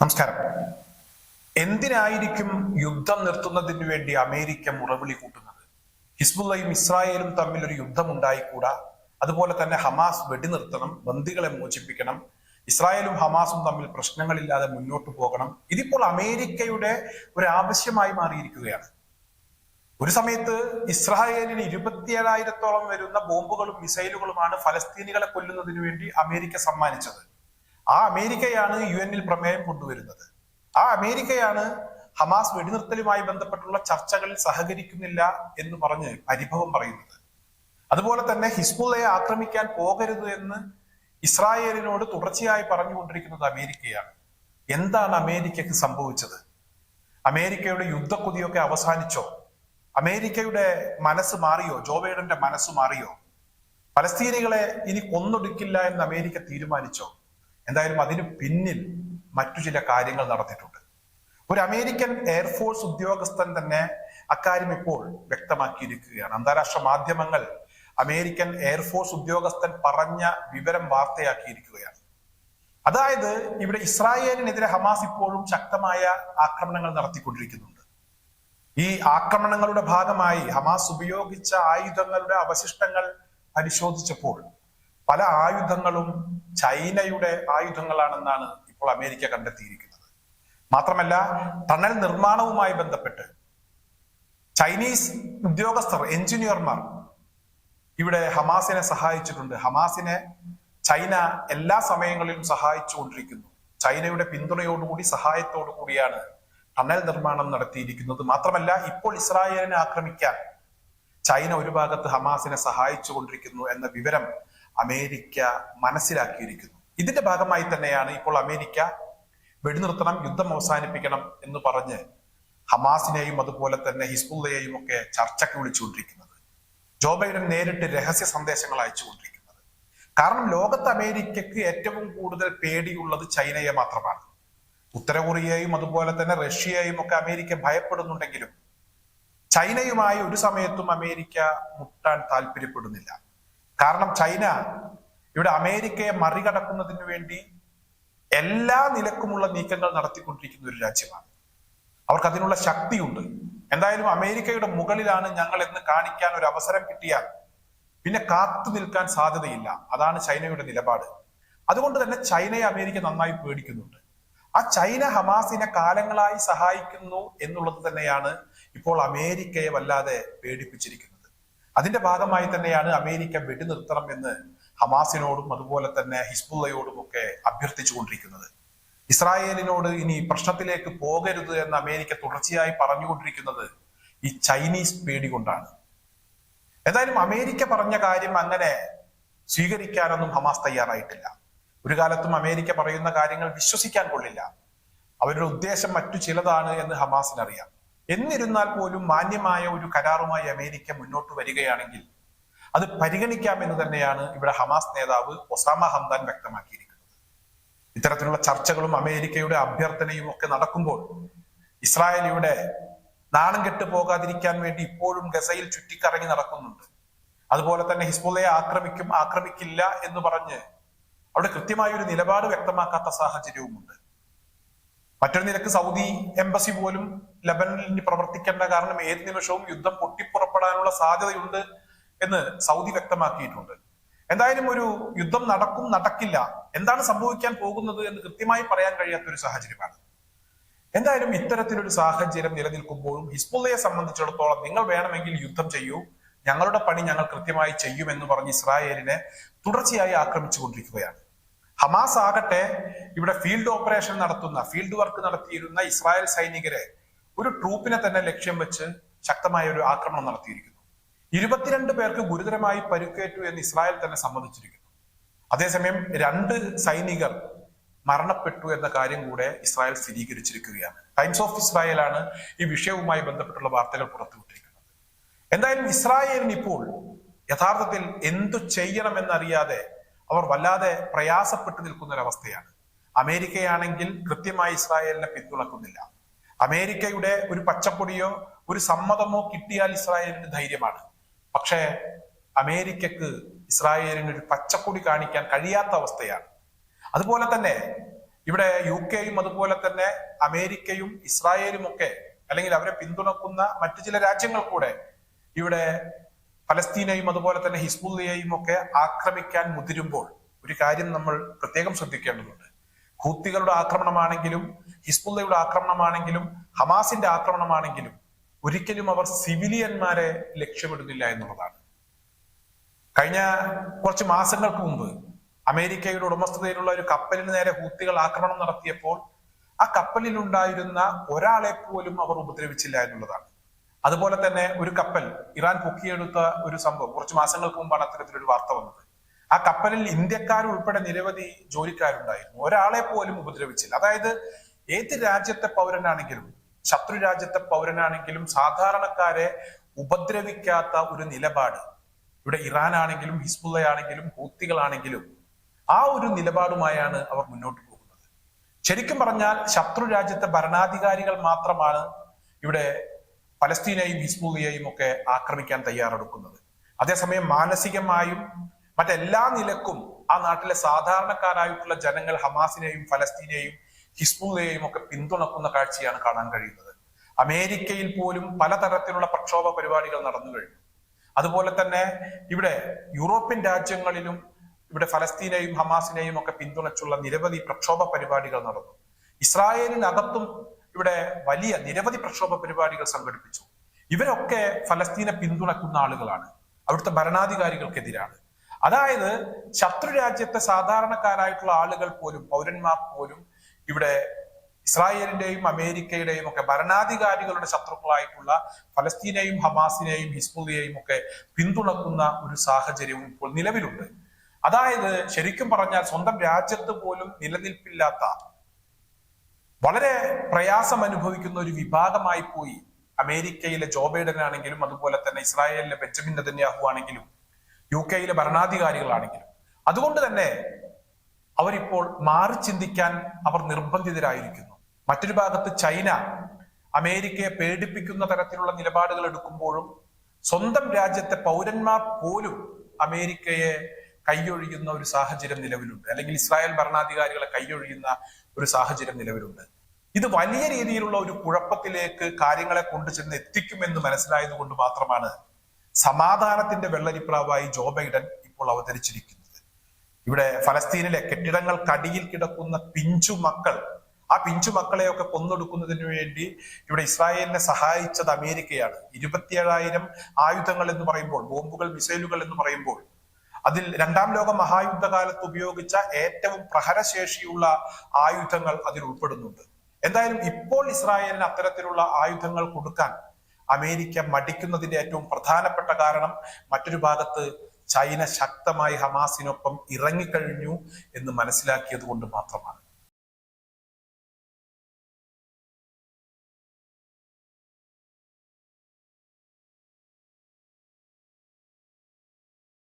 നമസ്കാരം. എന്തിനായിരിക്കും യുദ്ധം നിർത്തുന്നതിന് വേണ്ടി അമേരിക്ക മുറവിളി കൂട്ടുന്നത്? ഹിസ്ബുള്ളയും ഇസ്രായേലും തമ്മിൽ ഒരു യുദ്ധം ഉണ്ടായിക്കൂടാ, അതുപോലെ തന്നെ ഹമാസ് വെടിനിർത്തണം, ബന്ദികളെ മോചിപ്പിക്കണം, ഇസ്രായേലും ഹമാസും തമ്മിൽ പ്രശ്നങ്ങളില്ലാതെ മുന്നോട്ട് പോകണം. ഇതിപ്പോൾ അമേരിക്കയുടെ ഒരു ആവശ്യമായി മാറിയിരിക്കുകയാണ്. ഒരു സമയത്ത് ഇസ്രായേലിന് 27,000-ഓളം വരുന്ന ബോംബുകളും മിസൈലുകളുമാണ് ഫലസ്തീനികളെ കൊല്ലുന്നതിന് വേണ്ടി അമേരിക്ക സമ്മാനിച്ചത്. ആ അമേരിക്കയാണ് UN-ൽ പ്രമേയം കൊണ്ടുവരുന്നത്. ആ അമേരിക്കയാണ് ഹമാസ് വെടിനിർത്തലുമായി ബന്ധപ്പെട്ടുള്ള ചർച്ചകളിൽ സഹകരിക്കുന്നില്ല എന്ന് പറഞ്ഞ് പരിഭവം പറയുന്നത്. അതുപോലെ തന്നെ ഹിസ്ബുള്ളയെ ആക്രമിക്കാൻ പോകരുത് എന്ന് ഇസ്രായേലിനോട് തുടർച്ചയായി പറഞ്ഞുകൊണ്ടിരിക്കുന്നത് അമേരിക്കയാണ്. എന്താണ് അമേരിക്കക്ക് സംഭവിച്ചത്? അമേരിക്കയുടെ യുദ്ധക്കൊതിയൊക്കെ അവസാനിച്ചോ? അമേരിക്കയുടെ മനസ്സ് മാറിയോ? ജോ ബൈഡന്റെ മനസ്സ് മാറിയോ? ഫലസ്തീനികളെ ഇനി കൊന്നൊടുക്കില്ല എന്ന് അമേരിക്ക തീരുമാനിച്ചോ? എന്തായാലും അതിന് പിന്നിൽ മറ്റു ചില കാര്യങ്ങൾ നടന്നിട്ടുണ്ട്. ഒരു അമേരിക്കൻ എയർഫോഴ്സ് ഉദ്യോഗസ്ഥൻ തന്നെ അക്കാര്യം ഇപ്പോൾ വ്യക്തമാക്കിയിരിക്കുകയാണ്. അന്താരാഷ്ട്ര മാധ്യമങ്ങൾ അമേരിക്കൻ എയർഫോഴ്സ് ഉദ്യോഗസ്ഥൻ പറഞ്ഞ വിവരം വാർത്തയാക്കിയിരിക്കുകയാണ്. അതായത് ഇവിടെ ഇസ്രായേലിനെതിരെ ഹമാസ് ഇപ്പോഴും ശക്തമായ ആക്രമണങ്ങൾ നടത്തിക്കൊണ്ടിരിക്കുന്നുണ്ട്. ഈ ആക്രമണങ്ങളുടെ ഭാഗമായി ഹമാസ് ഉപയോഗിച്ച ആയുധങ്ങളുടെ അവശിഷ്ടങ്ങൾ പരിശോധിച്ചപ്പോൾ പല ആയുധങ്ങളും ചൈനയുടെ ആയുധങ്ങളാണെന്നാണ് ഇപ്പോൾ അമേരിക്ക കണ്ടെത്തിയിരിക്കുന്നത്. മാത്രമല്ല, ടണൽ നിർമ്മാണവുമായി ബന്ധപ്പെട്ട് ചൈനീസ് ഉദ്യോഗസ്ഥർ, എഞ്ചിനീയർമാർ ഇവിടെ ഹമാസിനെ സഹായിച്ചിട്ടുണ്ട്. ഹമാസിനെ ചൈന എല്ലാ സമയങ്ങളിലും സഹായിച്ചുകൊണ്ടിരിക്കുന്നു. ചൈനയുടെ പിന്തുണയോടുകൂടി, സഹായത്തോടു കൂടിയാണ് ടണൽ നിർമ്മാണം നടത്തിയിരിക്കുന്നത്. മാത്രമല്ല, ഇപ്പോൾ ഇസ്രായേലിനെ ആക്രമിക്കാൻ ചൈന ഒരു ഭാഗത്ത് ഹമാസിനെ സഹായിച്ചു കൊണ്ടിരിക്കുന്നു എന്ന വിവരം അമേരിക്ക മനസ്സിലാക്കിയിരിക്കുന്നു. ഇതിന്റെ ഭാഗമായി തന്നെയാണ് ഇപ്പോൾ അമേരിക്ക വെടിനിർത്തണം, യുദ്ധം അവസാനിപ്പിക്കണം എന്ന് പറഞ്ഞ് ഹമാസിനെയും അതുപോലെ തന്നെ ഹിസ്ബുള്ളയെയും ഒക്കെ ചർച്ചയ്ക്ക് വിളിച്ചുകൊണ്ടിരിക്കുന്നത്. ജോ ബൈഡൻ നേരിട്ട് രഹസ്യ സന്ദേശങ്ങൾ അയച്ചുകൊണ്ടിരിക്കുന്നത്. കാരണം ലോകത്ത് അമേരിക്കക്ക് ഏറ്റവും കൂടുതൽ പേടിയുള്ളത് ചൈനയെ മാത്രമാണ്. ഉത്തര കൊറിയയും അതുപോലെ തന്നെ റഷ്യയെയും ഒക്കെ അമേരിക്ക ഭയപ്പെടുന്നുണ്ടെങ്കിലും ചൈനയുമായി ഒരു സമയത്തും അമേരിക്ക മുട്ടാൻ താല്പര്യപ്പെടുന്നില്ല. കാരണം ചൈന ഇവിടെ അമേരിക്കയെ മറികടക്കുന്നതിന് വേണ്ടി എല്ലാ നിലക്കുമുള്ള നീക്കങ്ങൾ നടത്തിക്കൊണ്ടിരിക്കുന്ന ഒരു രാജ്യമാണ്. അവർക്ക് അതിനുള്ള ശക്തിയുണ്ട്. എന്തായാലും അമേരിക്കയുടെ മുകളിലാണ് ഞങ്ങൾ എന്ന് കാണിക്കാൻ ഒരു അവസരം കിട്ടിയാൽ പിന്നെ കാത്തു നിൽക്കാൻ സാധ്യതയില്ല. അതാണ് ചൈനയുടെ നിലപാട്. അതുകൊണ്ട് തന്നെ ചൈനയെ അമേരിക്ക നന്നായി പേടിക്കുന്നുണ്ട്. ആ ചൈന ഹമാസിനെ കാലങ്ങളായി സഹായിക്കുന്നു എന്നുള്ളത് തന്നെയാണ് ഇപ്പോൾ അമേരിക്കയെ വല്ലാതെ പേടിപ്പിച്ചിരിക്കുന്നത്. അതിന്റെ ഭാഗമായി തന്നെയാണ് അമേരിക്ക വെടിനിർത്തണം എന്ന് ഹമാസിനോടും അതുപോലെ തന്നെ ഹിസ്ബുള്ളയോടും ഒക്കെ അഭ്യർത്ഥിച്ചുകൊണ്ടിരിക്കുന്നത്. ഇസ്രായേലിനോട് ഇനി പ്രശ്നത്തിലേക്ക് പോകരുത് എന്ന് അമേരിക്ക തുടർച്ചയായി പറഞ്ഞുകൊണ്ടിരിക്കുന്നത് ഈ ചൈനീസ് പേടി കൊണ്ടാണ്. എന്തായാലും അമേരിക്ക പറഞ്ഞ കാര്യം അങ്ങനെ സ്വീകരിക്കാനൊന്നും ഹമാസ് തയ്യാറായിട്ടില്ല. ഒരു കാലത്തും അമേരിക്ക പറയുന്ന കാര്യങ്ങൾ വിശ്വസിക്കാൻ കൊള്ളില്ല. അവരുടെ ഉദ്ദേശം മറ്റു ചിലതാണ് എന്ന് ഹമാസിനറിയാം. എന്നിരുന്നാൽ പോലും മാന്യമായ ഒരു കരാറുമായി അമേരിക്ക മുന്നോട്ട് വരികയാണെങ്കിൽ അത് പരിഗണിക്കാമെന്ന് തന്നെയാണ് ഇവിടെ ഹമാസ് നേതാവ് ഒസാമ ഹംദാൻ വ്യക്തമാക്കിയിരിക്കുന്നത്. ഇത്തരത്തിലുള്ള ചർച്ചകളും അമേരിക്കയുടെ അഭ്യർത്ഥനയും ഒക്കെ നടക്കുമ്പോൾ ഇസ്രായേൽ ഇവിടെ നാണം കെട്ടു പോകാതിരിക്കാൻ വേണ്ടി ഇപ്പോഴും ഗസയിൽ ചുറ്റിക്കറങ്ങി നടക്കുന്നുണ്ട്. അതുപോലെ തന്നെ ഹിസ്ബുള്ളയെ ആക്രമിക്കില്ല എന്ന് പറഞ്ഞ് അവിടെ കൃത്യമായ ഒരു നിലപാട് വ്യക്തമാക്കാത്ത സാഹചര്യവുമുണ്ട്. മറ്റൊരു നിലക്ക് സൗദി എംബസി പോലും ലബനനിൽ ഇനി പ്രവർത്തിക്കേണ്ട, കാരണം ഏത് നിമിഷവും യുദ്ധം പൊട്ടിപ്പുറപ്പെടാനുള്ള സാധ്യതയുണ്ട് എന്ന് സൗദി വ്യക്തമാക്കിയിട്ടുണ്ട്. എന്തായാലും ഒരു യുദ്ധം നടക്കും, നടക്കില്ല, എന്താണ് സംഭവിക്കാൻ പോകുന്നത് എന്ന് കൃത്യമായി പറയാൻ കഴിയാത്ത ഒരു സാഹചര്യമാണ്. എന്തായാലും ഇത്തരത്തിലൊരു സാഹചര്യം നിലനിൽക്കുമ്പോഴും ഹിസ്ബുള്ളയെ സംബന്ധിച്ചിടത്തോളം നിങ്ങൾ വേണമെങ്കിൽ യുദ്ധം ചെയ്യൂ, ഞങ്ങളുടെ പണി ഞങ്ങൾ കൃത്യമായി ചെയ്യുമെന്ന് പറഞ്ഞ് ഇസ്രായേലിനെ തുടർച്ചയായി ആക്രമിച്ചുകൊണ്ടിരിക്കുകയാണ്. ഹമാസ് ആകട്ടെ ഇവിടെ ഫീൽഡ് ഓപ്പറേഷൻ നടത്തുന്ന, ഫീൽഡ് വർക്ക് നടത്തിയിരുന്ന ഇസ്രായേൽ സൈനികരെ, ഒരു ട്രൂപ്പിനെ തന്നെ ലക്ഷ്യം വെച്ച് ശക്തമായ ഒരു ആക്രമണം നടത്തിയിരിക്കുന്നു. 22 പേർക്ക് ഗുരുതരമായി പരിക്കേറ്റു എന്ന് ഇസ്രായേൽ തന്നെ സമ്മതിച്ചിരിക്കുന്നു. അതേസമയം 2 സൈനികർ മരണപ്പെട്ടു എന്ന കാര്യം കൂടെ ഇസ്രായേൽ സ്ഥിരീകരിച്ചിരിക്കുകയാണ്. ടൈംസ് ഓഫ് ഇസ്രായേലാണ് ഈ വിഷയവുമായി ബന്ധപ്പെട്ടുള്ള വാർത്തകൾ പുറത്തുവിട്ടിരിക്കുന്നത്. എന്തായാലും ഇസ്രായേലിന് ഇപ്പോൾ യഥാർത്ഥത്തിൽ എന്തു ചെയ്യണമെന്നറിയാതെ അവർ വല്ലാതെ പ്രയാസപ്പെട്ടു നിൽക്കുന്ന ഒരവസ്ഥയാണ്. അമേരിക്കയാണെങ്കിൽ കൃത്യമായി ഇസ്രായേലിനെ പിന്തുണക്കുന്നില്ല. അമേരിക്കയുടെ ഒരു പച്ചക്കൊടിയോ ഒരു സമ്മതമോ കിട്ടിയാൽ ഇസ്രായേലിന് ധൈര്യമാണ്. പക്ഷേ അമേരിക്കക്ക് ഇസ്രായേലിന് ഒരു പച്ചക്കൊടി കാണിക്കാൻ കഴിയാത്ത അവസ്ഥയാണ്. അതുപോലെ തന്നെ ഇവിടെ UK അതുപോലെ തന്നെ അമേരിക്കയും ഇസ്രായേലും ഒക്കെ, അല്ലെങ്കിൽ അവരെ പിന്തുണക്കുന്ന മറ്റു ചില രാജ്യങ്ങൾ കൂടെ ഇവിടെ ഫലസ്തീനെയും അതുപോലെ തന്നെ ഹിസ്ബുള്ളയെയും ഒക്കെ ആക്രമിക്കാൻ മുതിരുമ്പോൾ ഒരു കാര്യം നമ്മൾ പ്രത്യേകം ശ്രദ്ധിക്കേണ്ടതുണ്ട്. ഹൂത്തികളുടെ ആക്രമണമാണെങ്കിലും ഹിസ്ബുള്ളയുടെ ആക്രമണമാണെങ്കിലും ഹമാസിന്റെ ആക്രമണമാണെങ്കിലും ഒരിക്കലും അവർ സിവിലിയന്മാരെ ലക്ഷ്യമിടുന്നില്ല എന്നുള്ളതാണ്. കഴിഞ്ഞ കുറച്ച് മാസങ്ങൾക്ക് മുമ്പ് അമേരിക്കയുടെ ഉടമസ്ഥതയിലുള്ള ഒരു കപ്പലിന് നേരെ ഹൂത്തികൾ ആക്രമണം നടത്തിയപ്പോൾ ആ കപ്പലിലുണ്ടായിരുന്ന ഒരാളെ പോലും അവർ ഉപദ്രവിച്ചില്ല എന്നുള്ളതാണ്. അതുപോലെ തന്നെ ഒരു കപ്പൽ ഇറാൻ പൊക്കിയെടുത്ത ഒരു സംഭവം കുറച്ച് മാസങ്ങൾക്ക് മുമ്പാണ് അത്തരത്തിലൊരു വാർത്ത വന്നത്. ആ കപ്പലിൽ ഇന്ത്യക്കാരുൾപ്പെടെ നിരവധി ജോലിക്കാരുണ്ടായിരുന്നു, ഒരാളെ പോലും ഉപദ്രവിച്ചില്ല. അതായത് ഏത് രാജ്യത്തെ പൗരനാണെങ്കിലും ശത്രു രാജ്യത്തെ പൗരനാണെങ്കിലും സാധാരണക്കാരെ ഉപദ്രവിക്കാത്ത ഒരു നിലപാട് ഇവിടെ ഇറാനാണെങ്കിലും ഹിസ്ബുള്ളയാണെങ്കിലും ഹൂത്തികളാണെങ്കിലും ആ ഒരു നിലപാടുമായാണ് അവർ മുന്നോട്ട് പോകുന്നത്. ശരിക്കും പറഞ്ഞാൽ ശത്രു രാജ്യത്തെ ഭരണാധികാരികൾ മാത്രമാണ് ഇവിടെ ഫലസ്തീനെയും ഹിസ്ബുള്ളയെയും ഒക്കെ ആക്രമിക്കാൻ തയ്യാറെടുക്കുന്നത്. അതേസമയം മാനസികമായും മറ്റെല്ലാ നിലക്കും ആ നാട്ടിലെ സാധാരണക്കാരായിട്ടുള്ള ജനങ്ങൾ ഹമാസിനെയും ഫലസ്തീനെയും ഹിസ്ബുള്ളയെയും ഒക്കെ പിന്തുണക്കുന്ന കാഴ്ചയാണ് കാണാൻ കഴിയുന്നത്. അമേരിക്കയിൽ പോലും പലതരത്തിലുള്ള പ്രക്ഷോഭ പരിപാടികൾ നടന്നു കഴിഞ്ഞു. അതുപോലെ തന്നെ ഇവിടെ യൂറോപ്യൻ രാജ്യങ്ങളിലും ഇവിടെ ഫലസ്തീനെയും ഹമാസിനെയും ഒക്കെ പിന്തുണച്ചുള്ള നിരവധി പ്രക്ഷോഭ പരിപാടികൾ നടന്നു. ഇസ്രായേലിനകത്തും ഇവിടെ വലിയ നിരവധി പ്രക്ഷോഭ പരിപാടികൾ സംഘടിപ്പിച്ചു. ഇവരൊക്കെ ഫലസ്തീനെ പിന്തുണക്കുന്ന ആളുകളാണ്, അവിടുത്തെ ഭരണാധികാരികൾക്കെതിരാണ്. അതായത് ശത്രു രാജ്യത്തെ സാധാരണക്കാരായിട്ടുള്ള ആളുകൾ പോലും, പൗരന്മാർ പോലും ഇവിടെ ഇസ്രായേലിന്റെയും അമേരിക്കയുടെയും ഒക്കെ ഭരണാധികാരികളുടെ ശത്രുക്കളായിട്ടുള്ള ഫലസ്തീനെയും ഹമാസിനെയും ഹിസ്ബുള്ളയെയും ഒക്കെ പിന്തുണക്കുന്ന ഒരു സാഹചര്യവും ഇപ്പോൾ നിലവിലുണ്ട്. അതായത് ശരിക്കും പറഞ്ഞാൽ സ്വന്തം രാജ്യത്ത് പോലും നിലനിൽപ്പില്ലാത്ത, വളരെ പ്രയാസം അനുഭവിക്കുന്ന ഒരു വിഭാഗമായി പോയി അമേരിക്കയിലെ ജോ ബൈഡൻ ആണെങ്കിലും അതുപോലെ തന്നെ ഇസ്രായേലിലെ ബെഞ്ചമിൻ നെതന്യാഹു ആണെങ്കിലും UK ഭരണാധികാരികളാണെങ്കിലും. അതുകൊണ്ട് തന്നെ അവരിപ്പോൾ മാറി ചിന്തിക്കാൻ അവർ നിർബന്ധിതരായിരിക്കുന്നു. മറ്റൊരു ഭാഗത്ത് ചൈന അമേരിക്കയെ പേടിപ്പിക്കുന്ന തരത്തിലുള്ള നിലപാടുകൾ എടുക്കുമ്പോഴും സ്വന്തം രാജ്യത്തെ പൗരന്മാർ പോലും അമേരിക്കയെ കൈയൊഴിയുന്ന ഒരു സാഹചര്യം നിലവിലുണ്ട്, അല്ലെങ്കിൽ ഇസ്രായേൽ ഭരണാധികാരികളെ കൈയൊഴിയുന്ന ഒരു സാഹചര്യം നിലവിലുണ്ട്. ഇത് വലിയ രീതിയിലുള്ള ഒരു കുഴപ്പത്തിലേക്ക് കാര്യങ്ങളെ കൊണ്ടുചെന്ന് എത്തിക്കുമെന്ന് മനസ്സിലായത് കൊണ്ട് മാത്രമാണ് സമാധാനത്തിന്റെ വെള്ളരിപ്രാവായി ജോ ബൈഡൻ ഇപ്പോൾ അവതരിച്ചിരിക്കുന്നത്. ഇവിടെ ഫലസ്തീനിലെ കെട്ടിടങ്ങൾക്കടിയിൽ കിടക്കുന്ന പിഞ്ചു മക്കൾ, ആ പിഞ്ചു മക്കളെയൊക്കെ കൊന്നൊടുക്കുന്നതിന് വേണ്ടി ഇവിടെ ഇസ്രായേലിനെ സഹായിച്ചത് അമേരിക്കയാണ്. 27,000 ആയുധങ്ങൾ എന്ന് പറയുമ്പോൾ, ബോംബുകൾ, മിസൈലുകൾ എന്ന് പറയുമ്പോൾ അതിൽ രണ്ടാം ലോക മഹായുദ്ധകാലത്ത് ഉപയോഗിച്ച ഏറ്റവും പ്രഹരശേഷിയുള്ള ആയുധങ്ങൾ അതിൽ ഉൾപ്പെടുന്നുണ്ട്. എന്തായാലും ഇപ്പോൾ ഇസ്രായേലിന് അത്തരത്തിലുള്ള ആയുധങ്ങൾ കൊടുക്കാൻ അമേരിക്ക മടിക്കുന്നതിന്റെ ഏറ്റവും പ്രധാനപ്പെട്ട കാരണം മറ്റൊരു ഭാഗത്ത് ചൈന ശക്തമായി ഹമാസിനൊപ്പം ഇറങ്ങിക്കഴിഞ്ഞു എന്ന് മനസ്സിലാക്കിയത് കൊണ്ട് മാത്രമാണ്.